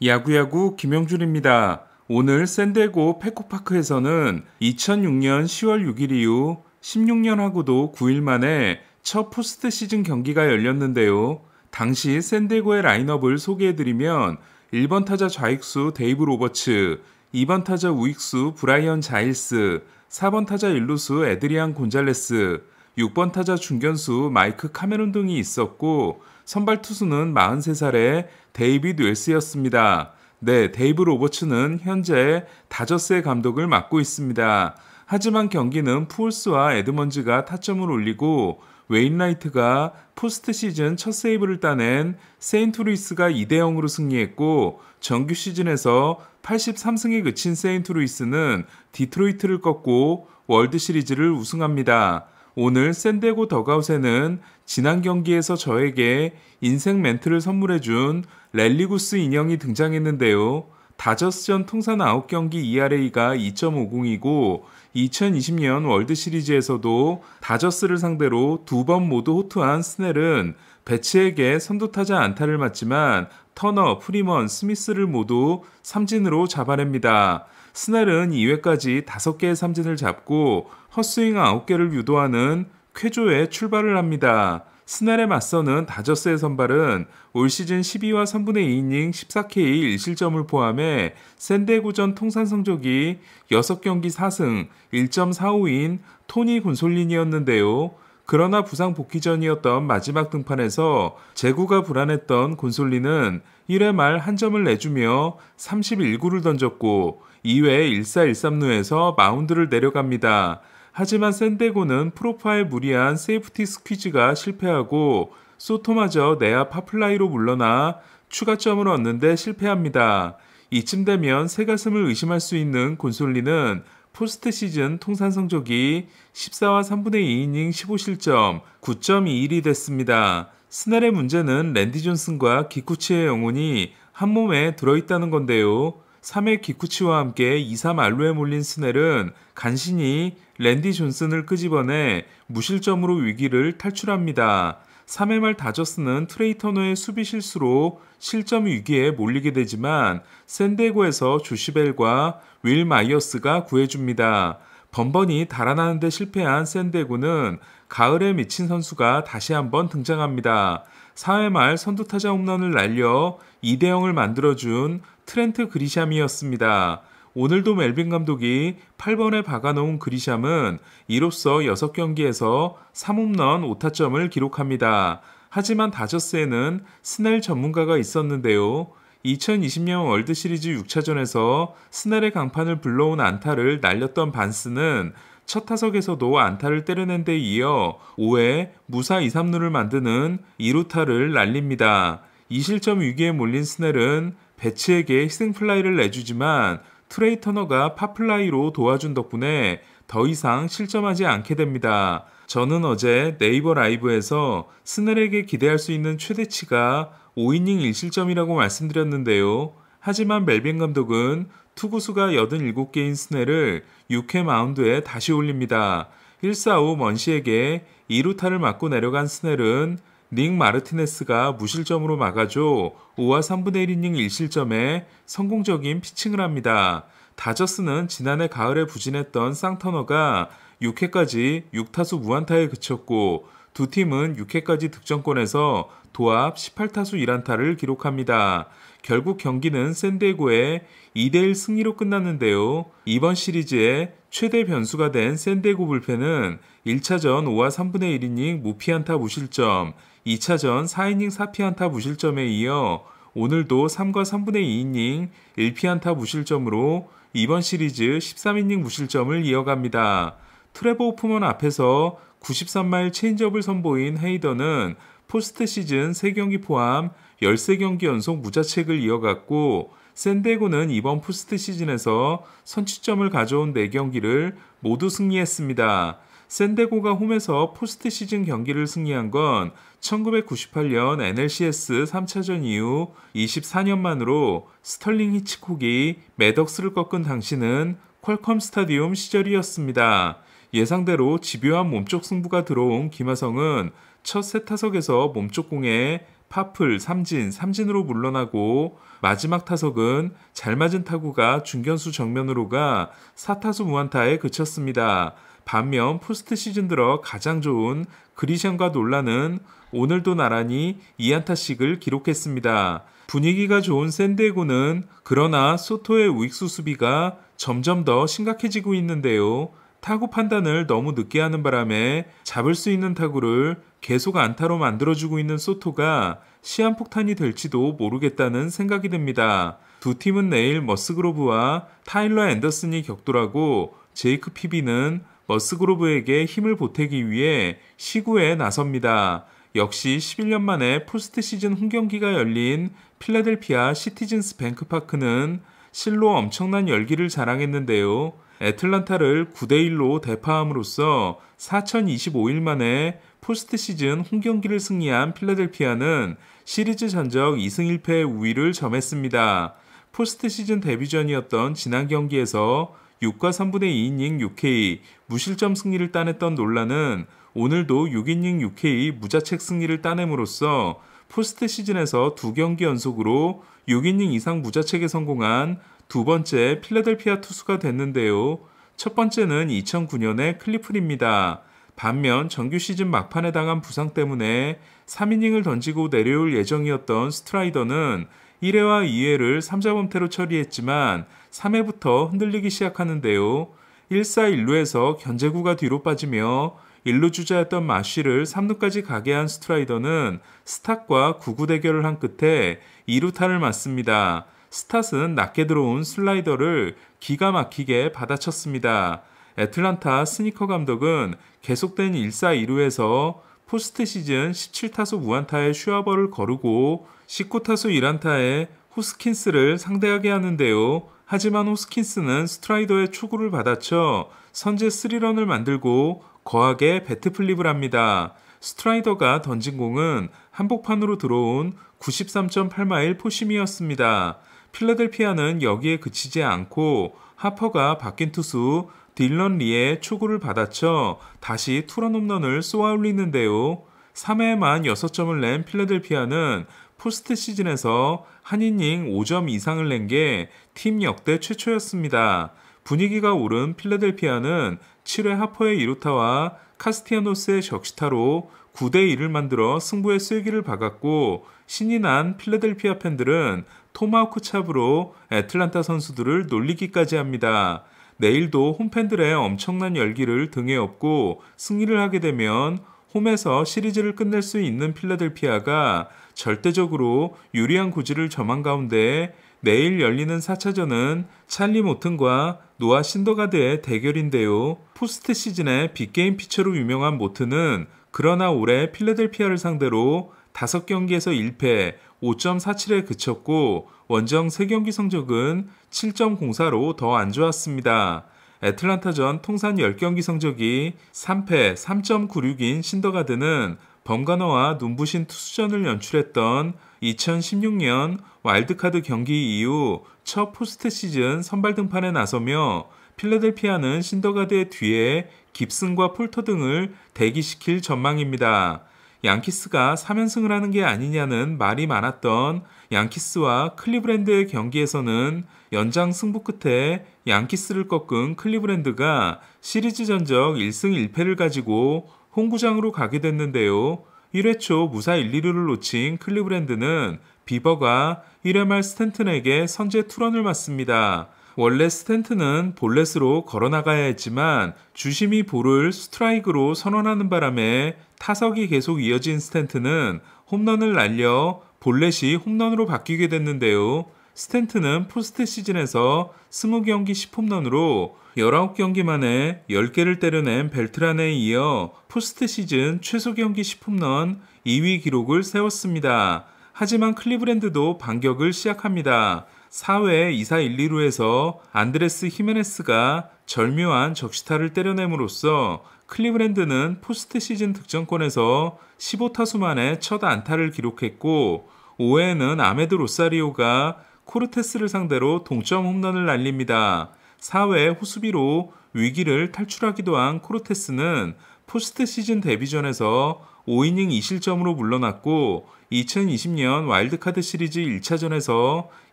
야구야구 김영준입니다. 오늘 샌디에고 페코파크에서는 2006년 10월 6일 이후 16년 하고도 9일 만에 첫 포스트 시즌 경기가 열렸는데요. 당시 샌디에고의 라인업을 소개해드리면 1번 타자 좌익수 데이브 로버츠, 2번 타자 우익수 브라이언 자일스, 4번 타자 일루수 에드리안 곤잘레스, 6번 타자 중견수 마이크 카메론 등이 있었고 선발 투수는 43살의 데이빗 웰스였습니다. 네, 데이브 로버츠는 현재 다저스의 감독을 맡고 있습니다. 하지만 경기는 푸올스와 에드먼즈가 타점을 올리고 웨인라이트가 포스트 시즌 첫 세이브를 따낸 세인트루이스가 2대0으로 승리했고 정규 시즌에서 83승에 그친 세인트루이스는 디트로이트를 꺾고 월드시리즈를 우승합니다. 오늘 샌디에고 더가웃에는 지난 경기에서 저에게 인생 멘트를 선물해준 렐리구스 인형이 등장했는데요. 다저스전 통산 9경기 ERA가 2.50이고 2020년 월드시리즈에서도 다저스를 상대로 2번 모두 호투한 스넬은 배츠에게 선두타자 안타를 맞지만 터너, 프리먼, 스미스를 모두 삼진으로 잡아냅니다. 스넬은 2회까지 5개의 삼진을 잡고 헛스윙 9개를 유도하는 쾌조에 출발을 합니다. 스넬에 맞서는 다저스의 선발은 올 시즌 12와 3분의 2이닝 14K 1실점을 포함해 샌디에고전 통산 성적이 6경기 4승 1.45인 토니 곤솔린이었는데요. 그러나 부상 복귀전이었던 마지막 등판에서 제구가 불안했던 곤솔린은 1회 말 한 점을 내주며 31구를 던졌고 2회 1사1삼루에서 마운드를 내려갑니다. 하지만 샌디에고는 프로파에 무리한 세이프티 스퀴즈가 실패하고 소토마저 내야 파플라이로 물러나 추가점을 얻는데 실패합니다. 이쯤 되면 새가슴을 의심할 수 있는 곤솔리는 포스트 시즌 통산 성적이 14와 3분의 2이닝 15실점 9.21이 됐습니다. 스넬의 문제는 랜디 존슨과 기쿠치의 영혼이 한 몸에 들어있다는 건데요. 3회 기쿠치와 함께 2-3 알루에 몰린 스넬은 간신히 랜디 존슨을 끄집어내 무실점으로 위기를 탈출합니다. 3회 말 다저스는 트레이 터너의 수비 실수로 실점 위기에 몰리게 되지만 샌디에고에서 조시벨과 윌 마이어스가 구해줍니다. 번번이 달아나는 데 실패한 샌디에고는 가을에 미친 선수가 다시 한번 등장합니다. 4회 말 선두타자 홈런을 날려 2대0을 만들어준 트렌트 그리샴이었습니다. 오늘도 멜빈 감독이 8번에 박아놓은 그리샴은 이로써 6경기에서 3홈런 5타점을 기록합니다. 하지만 다저스에는 스넬 전문가가 있었는데요. 2020년 월드시리즈 6차전에서 스넬의 강판을 불러온 안타를 날렸던 반스는 첫 타석에서도 안타를 때려낸 데 이어 5회 무사 2-3루를 만드는 2루타를 날립니다. 2실점 위기에 몰린 스넬은 배츠에게 희생플라이를 내주지만 트레이 터너가 파플라이로 도와준 덕분에 더 이상 실점하지 않게 됩니다. 저는 어제 네이버 라이브에서 스넬에게 기대할 수 있는 최대치가 5이닝 1실점이라고 말씀드렸는데요. 하지만 멜빈 감독은 투구수가 87개인 스넬을 6회 마운드에 다시 올립니다. 1사5 먼시에게 2루타를 맞고 내려간 스넬은 닉 마르티네스가 무실점으로 막아줘 5와 3분의 1이닝 1실점에 성공적인 피칭을 합니다. 다저스는 지난해 가을에 부진했던 쌍터너가 6회까지 6타수 무안타에 그쳤고 두 팀은 6회까지 득점권에서 도합 18타수 1안타를 기록합니다. 결국 경기는 샌디에고의 2대1 승리로 끝났는데요. 이번 시리즈의 최대 변수가 된 샌디에고 불펜은 1차전 5와 3분의 1이닝 무피안타 무실점, 2차전 4이닝 4피안타 무실점에 이어 오늘도 3과 3분의 2이닝 1피안타 무실점으로 이번 시리즈 13이닝 무실점을 이어갑니다. 트레버 호프먼 앞에서 93마일 체인지업을 선보인 헤이더는 포스트 시즌 3경기 포함 13경기 연속 무자책을 이어갔고 샌디에고는 이번 포스트 시즌에서 선취점을 가져온 4경기를 모두 승리했습니다. 샌디에고가 홈에서 포스트 시즌 경기를 승리한 건 1998년 NLCS 3차전 이후 24년 만으로 스털링 히치콕이 매덕스를 꺾은 당시는 퀄컴 스타디움 시절이었습니다. 예상대로 집요한 몸쪽 승부가 들어온 김하성은 첫 세 타석에서 몸쪽 공에 파플, 삼진으로 물러나고 마지막 타석은 잘 맞은 타구가 중견수 정면으로 가 4타수 무안타에 그쳤습니다. 반면 포스트 시즌 들어 가장 좋은 그리션과 놀라는 오늘도 나란히 2안타씩을 기록했습니다. 분위기가 좋은 샌디에고는 그러나 소토의 우익수 수비가 점점 더 심각해지고 있는데요. 타구 판단을 너무 늦게 하는 바람에 잡을 수 있는 타구를 계속 안타로 만들어주고 있는 소토가 시한폭탄이 될지도 모르겠다는 생각이 듭니다. 두 팀은 내일 머스그로브와 타일러 앤더슨이 격돌하고 제이크 피비는 머스그로브에게 힘을 보태기 위해 시구에 나섭니다. 역시 11년 만에 포스트 시즌 홈경기가 열린 필라델피아 시티즌스 뱅크파크는 실로 엄청난 열기를 자랑했는데요. 애틀란타를 9대1로 대파함으로써 4025일 만에 포스트 시즌 홈경기를 승리한 필라델피아는 시리즈 전적 2승 1패의 우위를 점했습니다. 포스트 시즌 데뷔전이었던 지난 경기에서 6과 3분의 2이닝 6K 무실점 승리를 따냈던 놀라는 오늘도 6이닝 6K 무자책 승리를 따냄으로써 포스트 시즌에서 2경기 연속으로 6이닝 이상 무자책에 성공한 두 번째 필라델피아 투수가 됐는데요. 첫 번째는 2009년의 클리플입니다. 반면 정규 시즌 막판에 당한 부상 때문에 3이닝을 던지고 내려올 예정이었던 스트라이더는 1회와 2회를 3자범퇴로 처리했지만 3회부터 흔들리기 시작하는데요. 1사 1루에서 견제구가 뒤로 빠지며 1루 주자였던 마쉬를 3루까지 가게 한 스트라이더는 스탁과 9구 대결을 한 끝에 2루타를 맞습니다. 스탓은 낮게 들어온 슬라이더를 기가 막히게 받아쳤습니다. 애틀란타 스니커 감독은 계속된 1사 2루에서 포스트 시즌 17타수 무안타의 슈아버를 거르고 19타수 1안타에 호스킨스를 상대하게 하는데요. 하지만 호스킨스는 스트라이더의 초구를 받아쳐 선제 3런을 만들고 거하게 배트 플립을 합니다. 스트라이더가 던진 공은 한복판으로 들어온 93.8마일 포심이었습니다. 필라델피아는 여기에 그치지 않고 하퍼가 바뀐 투수 딜런 리의 초구를 받아쳐 다시 투런 홈런을 쏘아 올리는데요. 3회에만 6점을 낸 필라델피아는 포스트 시즌에서 한 이닝 5점 이상을 낸 게 팀 역대 최초였습니다. 분위기가 오른 필라델피아는 7회 하퍼의 2루타와 카스티아노스의 적시타로 9대1을 만들어 승부의 쐐기를 박았고 신이 난 필라델피아 팬들은 토마호크 찹으로 애틀란타 선수들을 놀리기까지 합니다. 내일도 홈팬들의 엄청난 열기를 등에 업고 승리를 하게 되면 홈에서 시리즈를 끝낼 수 있는 필라델피아가 절대적으로 유리한 고지를 점한 가운데 내일 열리는 4차전은 찰리 모튼과 노아 신더가드의 대결인데요. 포스트 시즌의 빅게임 피처로 유명한 모튼은 그러나 올해 필라델피아를 상대로 5경기에서 1패, 5.47에 그쳤고 원정 3경기 성적은 7.04로 더 안 좋았습니다. 애틀란타전 통산 10경기 성적이 3패 3.96인 신더가드는 범가너와 눈부신 투수전을 연출했던 2016년 와일드카드 경기 이후 첫 포스트 시즌 선발 등판에 나서며 필라델피아는 신더가드의 뒤에 깁슨과 폴터 등을 대기시킬 전망입니다. 양키스가 3연승을 하는 게 아니냐는 말이 많았던 양키스와 클리브랜드의 경기에서는 연장 승부 끝에 양키스를 꺾은 클리브랜드가 시리즈 전적 1승 1패를 가지고 홈구장으로 가게 됐는데요. 1회 초 무사 1, 2루를 놓친 클리브랜드는 비버가 1회 말 스탠튼에게 선제 투런을 맞습니다. 원래 스탠튼은 볼넷으로 걸어나가야 했지만 주심이 볼을 스트라이크로 선언하는 바람에 타석이 계속 이어진 스탠튼은 홈런을 날려 볼넷이 홈런으로 바뀌게 됐는데요. 스탠튼은 포스트 시즌에서 20경기 10홈런으로 19경기 만에 10개를 때려낸 벨트란에 이어 포스트 시즌 최소 경기 10홈런 2위 기록을 세웠습니다. 하지만 클리브랜드도 반격을 시작합니다. 4회 2사 1, 2루에서 안드레스 히메네스가 절묘한 적시타를 때려냄으로써 클리브랜드는 포스트 시즌 득점권에서 15타수 만에 첫 안타를 기록했고 5회에는 아메드 로사리오가 코르테스를 상대로 동점 홈런을 날립니다. 4회 호수비로 위기를 탈출하기도 한 코르테스는 포스트 시즌 데뷔전에서 5이닝 2실점으로 물러났고 2020년 와일드카드 시리즈 1차전에서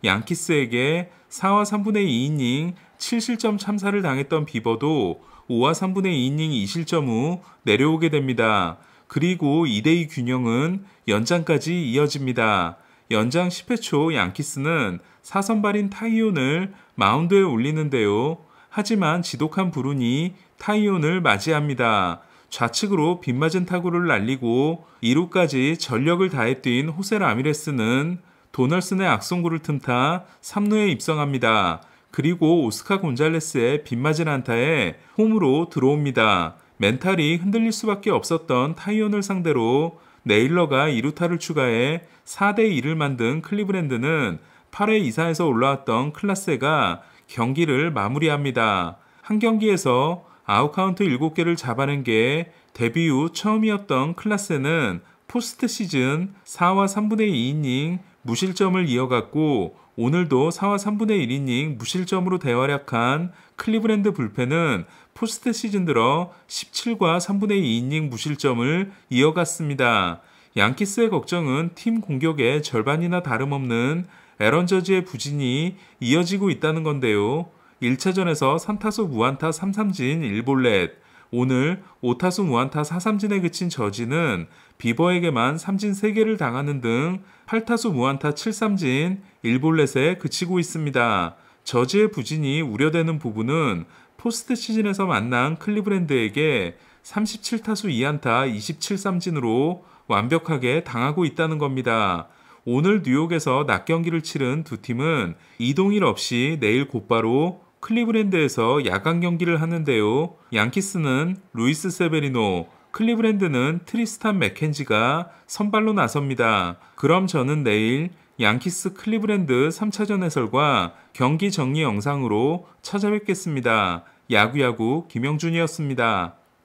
양키스에게 4와 3분의 2이닝 7실점 참사를 당했던 비버도 5와 3분의 2이닝 2실점 후 내려오게 됩니다. 그리고 2대2 균형은 연장까지 이어집니다. 연장 10회 초 양키스는 4선발인 타이온을 마운드에 올리는데요. 하지만 지독한 불운이 타이온을 맞이합니다. 좌측으로 빗맞은 타구를 날리고 2루까지 전력을 다해 뛴 호세 라미레스는 도널슨의 악송구를 틈타 3루에 입성합니다. 그리고 오스카 곤잘레스의 빗맞은 안타에 홈으로 들어옵니다. 멘탈이 흔들릴 수밖에 없었던 타이온을 상대로 네일러가 2루타를 추가해 4대2를 만든 클리브랜드는 8회 이사에서 올라왔던 클라세가 경기를 마무리합니다. 한 경기에서 아웃카운트 7개를 잡아낸 게 데뷔 후 처음이었던 클라세는 포스트 시즌 4와 3분의 2이닝 무실점을 이어갔고 오늘도 4와 3분의 1이닝 무실점으로 대활약한 클리브랜드 불펜은 포스트 시즌 들어 17과 3분의 2이닝 무실점을 이어갔습니다. 양키스의 걱정은 팀 공격의 절반이나 다름없는 에런 저지의 부진이 이어지고 있다는 건데요. 1차전에서 3타수 무안타 3삼진 1볼넷, 오늘 5타수 무안타 4삼진에 그친 저지는 비버에게만 삼진 3개를 당하는 등 8타수 무안타 7삼진 1볼넷에 그치고 있습니다. 저지의 부진이 우려되는 부분은 포스트 시즌에서 만난 클리브랜드에게 37타수 2안타 27삼진으로 완벽하게 당하고 있다는 겁니다. 오늘 뉴욕에서 낮 경기를 치른 두 팀은 이동일 없이 내일 곧바로 클리브랜드에서 야간 경기를 하는데요. 양키스는 루이스 세베리노, 클리브랜드는 트리스탄 맥켄지가 선발로 나섭니다. 그럼 저는 내일 양키스 클리브랜드 3차전 해설과 경기 정리 영상으로 찾아뵙겠습니다. 야구야구 김영준이었습니다.